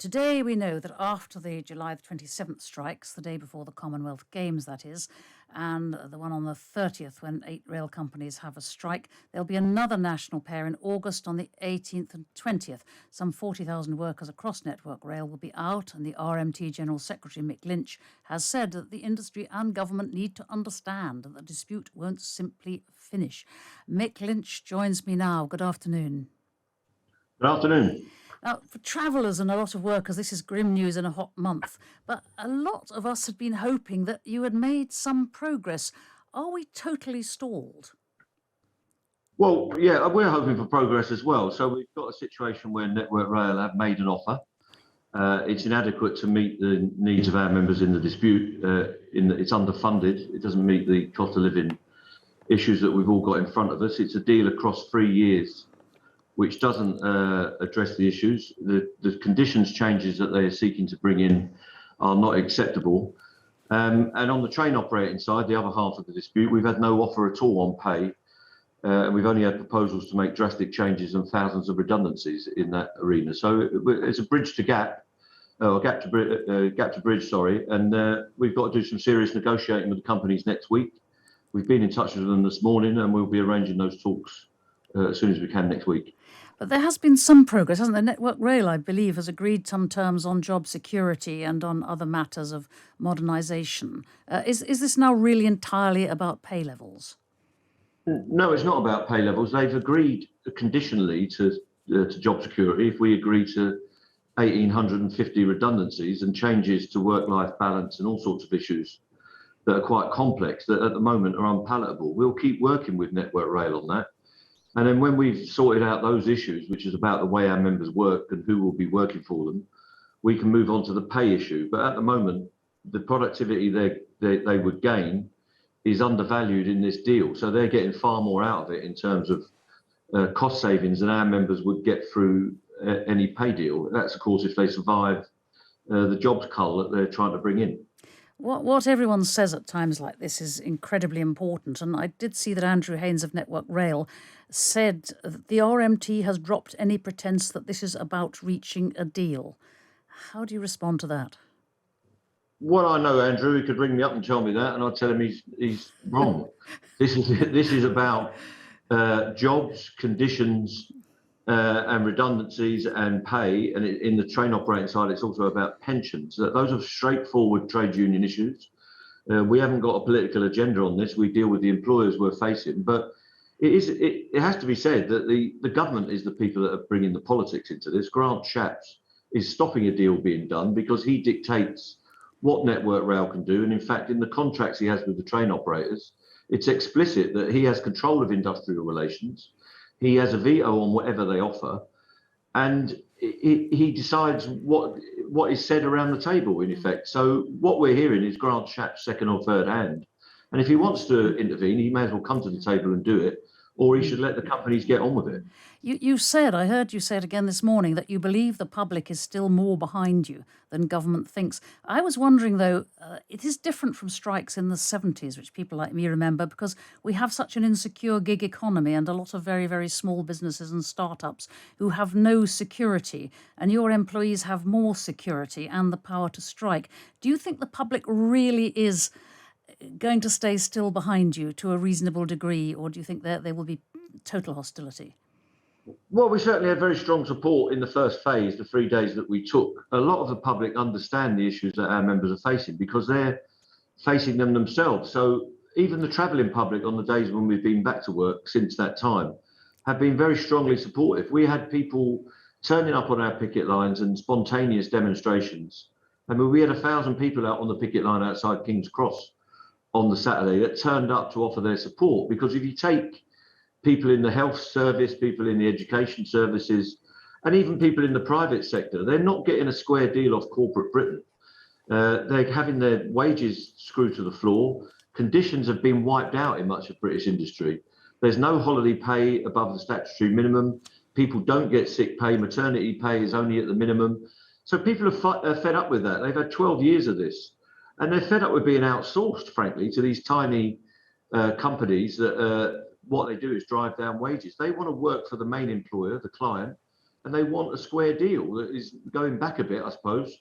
Today we know that after the July the 27th strikes, the day before the Commonwealth Games that is, and the one on the 30th when 8 rail companies have a strike, there'll be another national pair in August on the 18th and 20th. Some 40,000 workers across Network Rail will be out, and the RMT General Secretary Mick Lynch has said that the industry and government need to understand that the dispute won't simply finish. Mick Lynch joins me now. Good afternoon. Good afternoon. Now, for travellers and a lot of workers, this is grim news in a hot month. But a lot of us had been hoping that you had made some progress. Are we totally stalled? Well, yeah, we're hoping for progress as well. So we've got a situation where Network Rail have made an offer. It's inadequate to meet the needs of our members in the dispute. In that it's underfunded. It doesn't meet the cost of living issues that we've all got in front of us. It's a deal across 3 years, which doesn't address the issues. The conditions changes that they are seeking to bring in are not acceptable. And on the train operating side, the other half of the dispute, we've had no offer at all on pay. And we've only had proposals to make drastic changes and thousands of redundancies in that arena. So it's a bridge to gap, or gap to bridge, sorry. And we've got to do some serious negotiating with the companies next week. We've been in touch with them this morning, and we'll be arranging those talks as soon as we can next week. But there has been some progress, hasn't there? Network Rail, I believe, has agreed some terms on job security and on other matters of modernisation. Is this now really entirely about pay levels? No, it's not about pay levels. They've agreed conditionally to job security. If we agree to 1,850 redundancies and changes to work-life balance and all sorts of issues that are quite complex, that at the moment are unpalatable, we'll keep working with Network Rail on that. And then when we've sorted out those issues, which is about the way our members work and who will be working for them, we can move on to the pay issue. But at the moment, the productivity they would gain is undervalued in this deal. So they're getting far more out of it in terms of cost savings than our members would get through any pay deal. That's, of course, if they survive the jobs cull that they're trying to bring in. What everyone says at times like this is incredibly important, and I did see that Andrew Haynes of Network Rail said that the RMT has dropped any pretence that this is about reaching a deal. How do you respond to that? Well, I know Andrew. He could ring me up and tell me that, and I'd tell him he's wrong. This is about jobs, conditions, and redundancies and pay. And in the train operating side, it's also about pensions. Those are straightforward trade union issues. We haven't got a political agenda on this. We deal with the employers we're facing. But it has to be said that the government is the people that are bringing the politics into this. Grant Shapps is stopping a deal being done because he dictates what Network Rail can do. And in fact, in the contracts he has with the train operators, it's explicit that he has control of industrial relations. He has a veto on whatever they offer, and he decides what is said around the table, in effect. So what we're hearing is Grant Shapps' second or third hand. And if he wants to intervene, he may as well come to the table and do it, or he should let the companies get on with it. I heard you say it again this morning, that you believe the public is still more behind you than government thinks. I was wondering, though, it is different from strikes in the 70s, which people like me remember, because we have such an insecure gig economy and a lot of very, very small businesses and startups who have no security, and your employees have more security and the power to strike. Do you think the public really is going to stay still behind you to a reasonable degree, or do you think that there will be total hostility? Well, we certainly had very strong support in the first phase, the 3 days that we took. A lot of the public understand the issues that our members are facing because they're facing them themselves. So even the travelling public on the days when we've been back to work since that time have been very strongly supportive. We had people turning up on our picket lines and spontaneous demonstrations. I mean, we had 1,000 people out on the picket line outside King's Cross on the Saturday that turned up to offer their support. Because if you take people in the health service, people in the education services, and even people in the private sector, they're not getting a square deal off corporate Britain. They're having their wages screwed to the floor. Conditions have been wiped out in much of British industry. There's no holiday pay above the statutory minimum. People don't get sick pay. Maternity pay is only at the minimum. So people are fed up with that. They've had 12 years of this. And they're fed up with being outsourced, frankly, to these tiny companies that what they do is drive down wages. They want to work for the main employer, the client, and they want a square deal that is going back a bit, I suppose,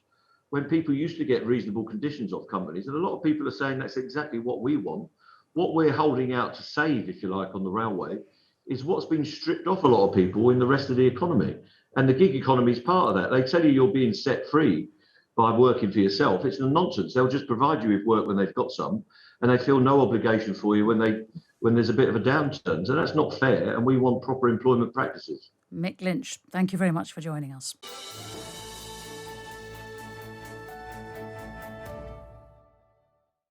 when people used to get reasonable conditions off companies. And a lot of people are saying that's exactly what we want. What we're holding out to save, if you like, on the railway is what's been stripped off a lot of people in the rest of the economy. And the gig economy is part of that. They tell you you're being set free by working for yourself. It's nonsense. They'll just provide you with work when they've got some, and they feel no obligation for you when there's a bit of a downturn. So that's not fair, and we want proper employment practices. Mick Lynch, thank you very much for joining us.